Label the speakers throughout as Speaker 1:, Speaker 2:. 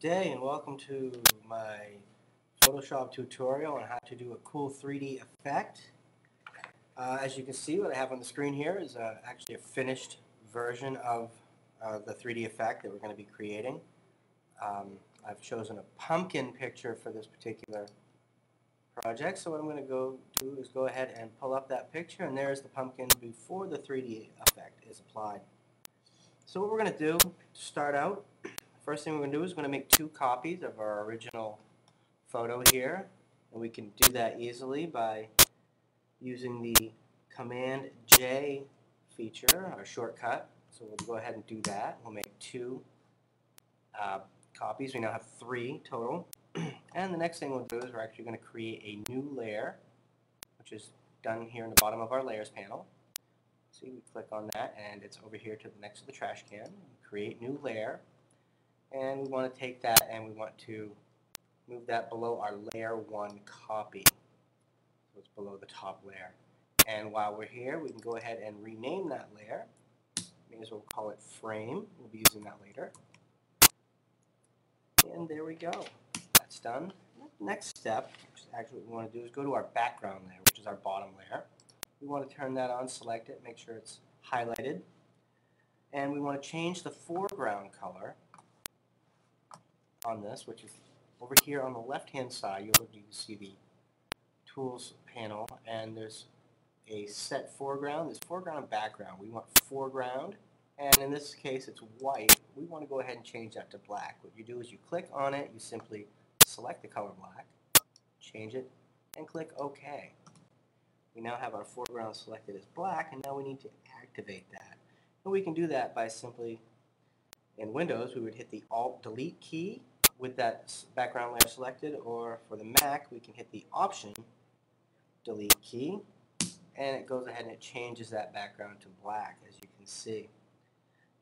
Speaker 1: day and welcome to my Photoshop tutorial on how to do a cool 3D effect. As you can see, what I have on the screen here is actually a finished version of the 3D effect that we're going to be creating. I've chosen a pumpkin picture for this particular project, so what I'm going to go do is go ahead and pull up that picture, and there's the pumpkin before the 3D effect is applied. So what we're going to do to start out, first thing we're going to do is we're going to make two copies of our original photo here, and we can do that easily by using the Command J feature, our shortcut. So we'll go ahead and do that. We'll make two copies. We now have three total. And the next thing we'll do is we're actually going to create a new layer, which is done here in the bottom of our layers panel. See, we click on that and it's over here to the next to the trash can. Create new layer, and we want to take that and we want to move that below our layer 1 copy. So it's below the top layer. And while we're here, we can go ahead and rename that layer. May as well call it frame. We'll be using that later. And there we go. That's done. Next step, which is actually what we want to do, is go to our background layer, which is our bottom layer. We want to turn that on, select it, make sure it's highlighted. And we want to change the foreground color on this, which is over here on the left-hand side. You can see the Tools panel, and there's a set foreground. There's foreground and background. We want foreground, and in this case it's white. We want to go ahead and change that to black. What you do is you click on it, you simply select the color black, change it, and click OK. We now have our foreground selected as black, and now we need to activate that. And we can do that by simply, in Windows, we would hit the Alt-Delete key with that background layer selected, or for the Mac, we can hit the Option-Delete key, and it goes ahead and it changes that background to black, as you can see.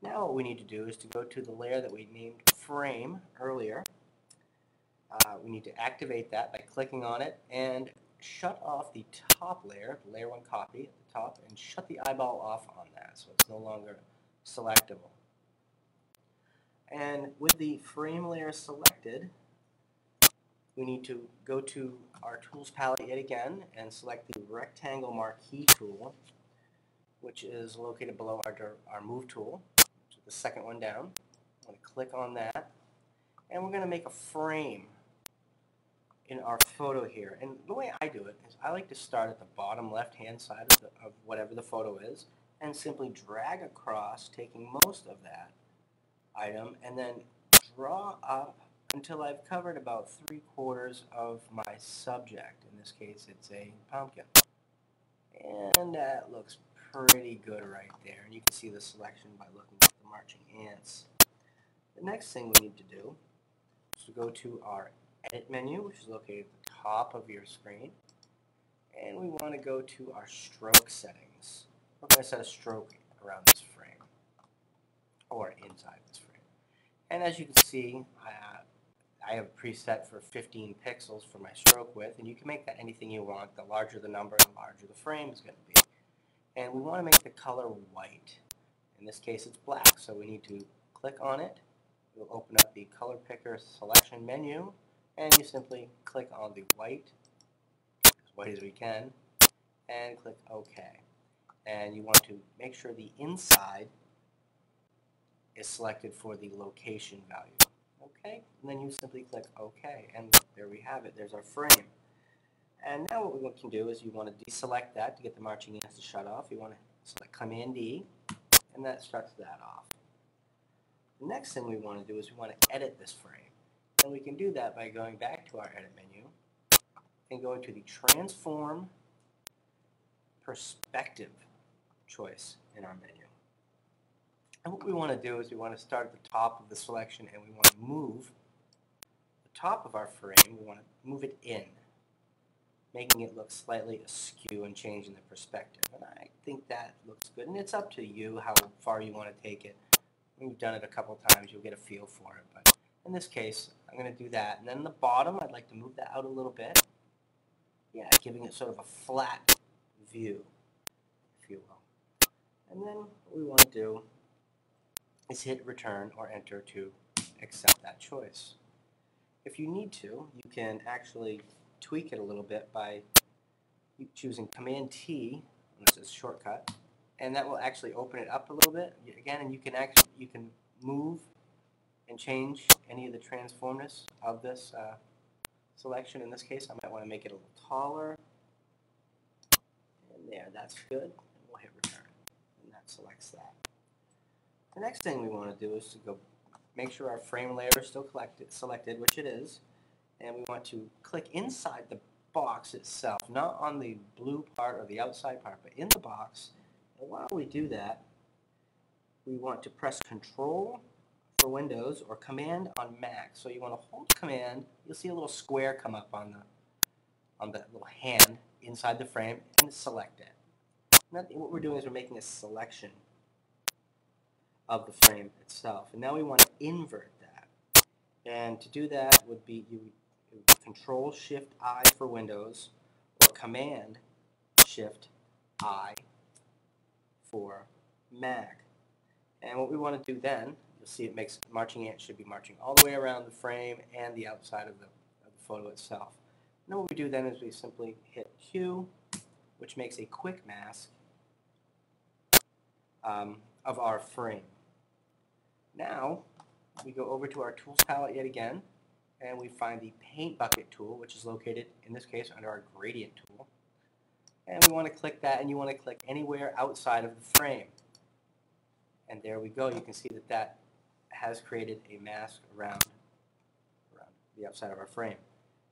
Speaker 1: Now what we need to do is to go to the layer that we named Frame earlier. We need to activate that by clicking on it and shut off the top layer, the layer 1 copy at the top, and shut the eyeball off on that so it's no longer selectable. And with the frame layer selected, we need to go to our tools palette yet again and select the rectangle marquee tool, which is located below our move tool, which is the second one down. I'm going to click on that, and we're going to make a frame in our photo here. And the way I do it is I like to start at the bottom left-hand side of whatever the photo is and simply drag across, taking most of that item, and then draw up until I've covered about 3/4 of my subject. In this case, it's a pumpkin. And that looks pretty good right there. And you can see the selection by looking at the marching ants. The next thing we need to do is to go to our Edit menu, which is located at the top of your screen, and we want to go to our stroke settings. We're going to set a stroke around this frame, or inside this frame. And as you can see, I have a preset for 15 pixels for my stroke width, and you can make that anything you want. The larger the number, the larger the frame is going to be. And we want to make the color white. In this case, it's black, so we need to click on it. We'll open up the color picker selection menu, and you simply click on the white, as white as we can, and click OK. And you want to make sure the inside is selected for the location value. Okay, and then you simply click OK, and there we have it. There's our frame. And now what we can do is you want to deselect that to get the marching ants to shut off. You want to select Command D, and that shuts that off. The next thing we want to do is we want to edit this frame. And we can do that by going back to our Edit menu and going to the Transform Perspective choice in our menu. And what we want to do is we want to start at the top of the selection, and we want to move the top of our frame. We want to move it in, making it look slightly askew and changing the perspective. And I think that looks good, and it's up to you how far you want to take it. When you've done it a couple times, you'll get a feel for it. But in this case, I'm going to do that. And then the bottom, I'd like to move that out a little bit. Yeah, giving it sort of a flat view, if you will. And then what we want to do is hit return or enter to accept that choice. if you need to, you can actually tweak it a little bit by choosing Command T, and this is shortcut, and that will actually open it up a little bit again, and you can move and change any of the transformness of this selection. In this case, I might want to make it a little taller. And there, that's good. And we'll hit return, and that selects that. The next thing we want to do is to go make sure our frame layer is still selected, which it is, and we want to click inside the box itself, not on the blue part or the outside part, but in the box. And while we do that, we want to press Control for Windows or Command on Mac. So you want to hold Command. You'll see a little square come up on the little hand inside the frame, and select it. Now, what we're doing is we're making a selection of the frame itself, and now we want to invert that. And to do that would be Control Shift I for Windows or Command Shift I for Mac. And what we want to do then, you'll see it makes marching ant should be marching all the way around the frame and the outside of the photo itself. And then what we do then is we simply hit Q, which makes a quick mask of our frame. Now we go over to our Tools palette yet again, and we find the Paint Bucket tool, which is located in this case under our Gradient tool. And we want to click that, and you want to click anywhere outside of the frame. And there we go. You can see that that has created a mask around the outside of our frame.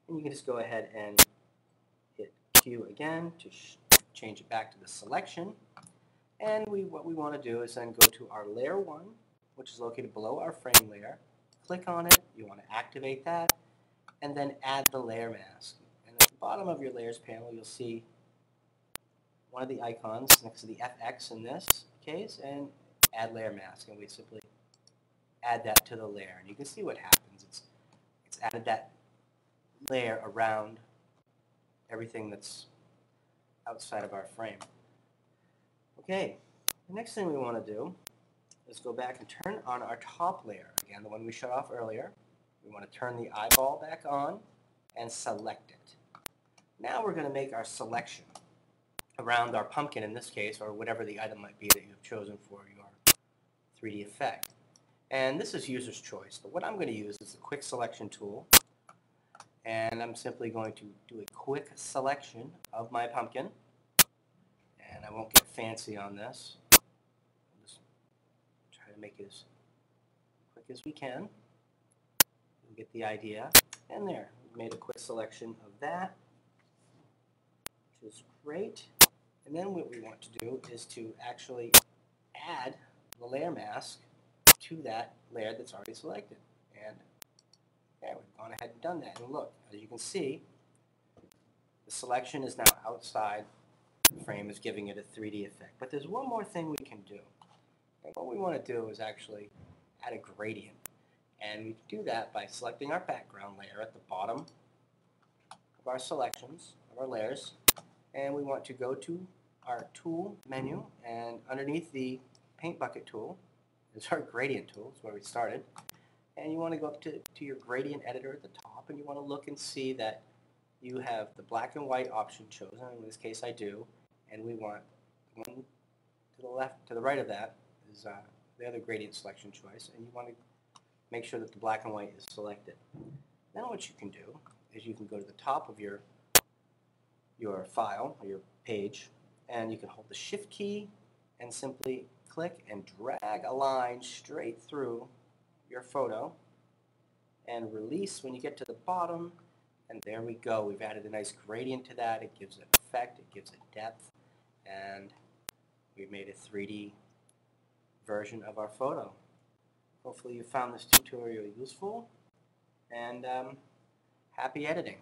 Speaker 1: And you can just go ahead and hit Q again to change it back to the selection. And what we want to do is then go to our Layer 1, which is located below our frame layer. Click on it. You want to activate that, and then add the layer mask. And at the bottom of your Layers panel, you'll see one of the icons next to the FX in this case, and Add Layer Mask. And we simply add that to the layer. And you can see what happens. It's added that layer around everything that's outside of our frame. Okay, the next thing we want to do is go back and turn on our top layer. Again, the one we shut off earlier. We want to turn the eyeball back on and select it. Now we're going to make our selection around our pumpkin in this case, or whatever the item might be that you've chosen for your 3D effect. And this is user's choice, but what I'm going to use is the Quick Selection tool. And I'm simply going to do a quick selection of my pumpkin. And I won't get fancy on this. I'll just try to make it as quick as we can. You'll get the idea. And there, we've made a quick selection of that, which is great. And then what we want to do is to actually add the layer mask to that layer that's already selected. And there, we've gone ahead and done that. And look, as you can see, the selection is now outside the frame, is giving it a 3D effect. But there's one more thing we can do. And what we want to do is actually add a gradient. And we do that by selecting our background layer at the bottom of our selections, of our layers. And we want to go to our tool menu, and underneath the Paint Bucket tool is our Gradient tool. It's where we started. And you want to go up to your Gradient editor at the top, and you want to look and see that you have the black and white option chosen. In this case, I do. And we want one to the left, to the right of that is the other gradient selection choice, and you want to make sure that the black and white is selected. Then what you can do is you can go to the top of your file or your page, and you can hold the Shift key and simply click and drag a line straight through your photo and release when you get to the bottom, and there we go. We've added a nice gradient to that. It gives it effect, it gives it depth, and we've made a 3D version of our photo. Hopefully you found this tutorial useful, and happy editing.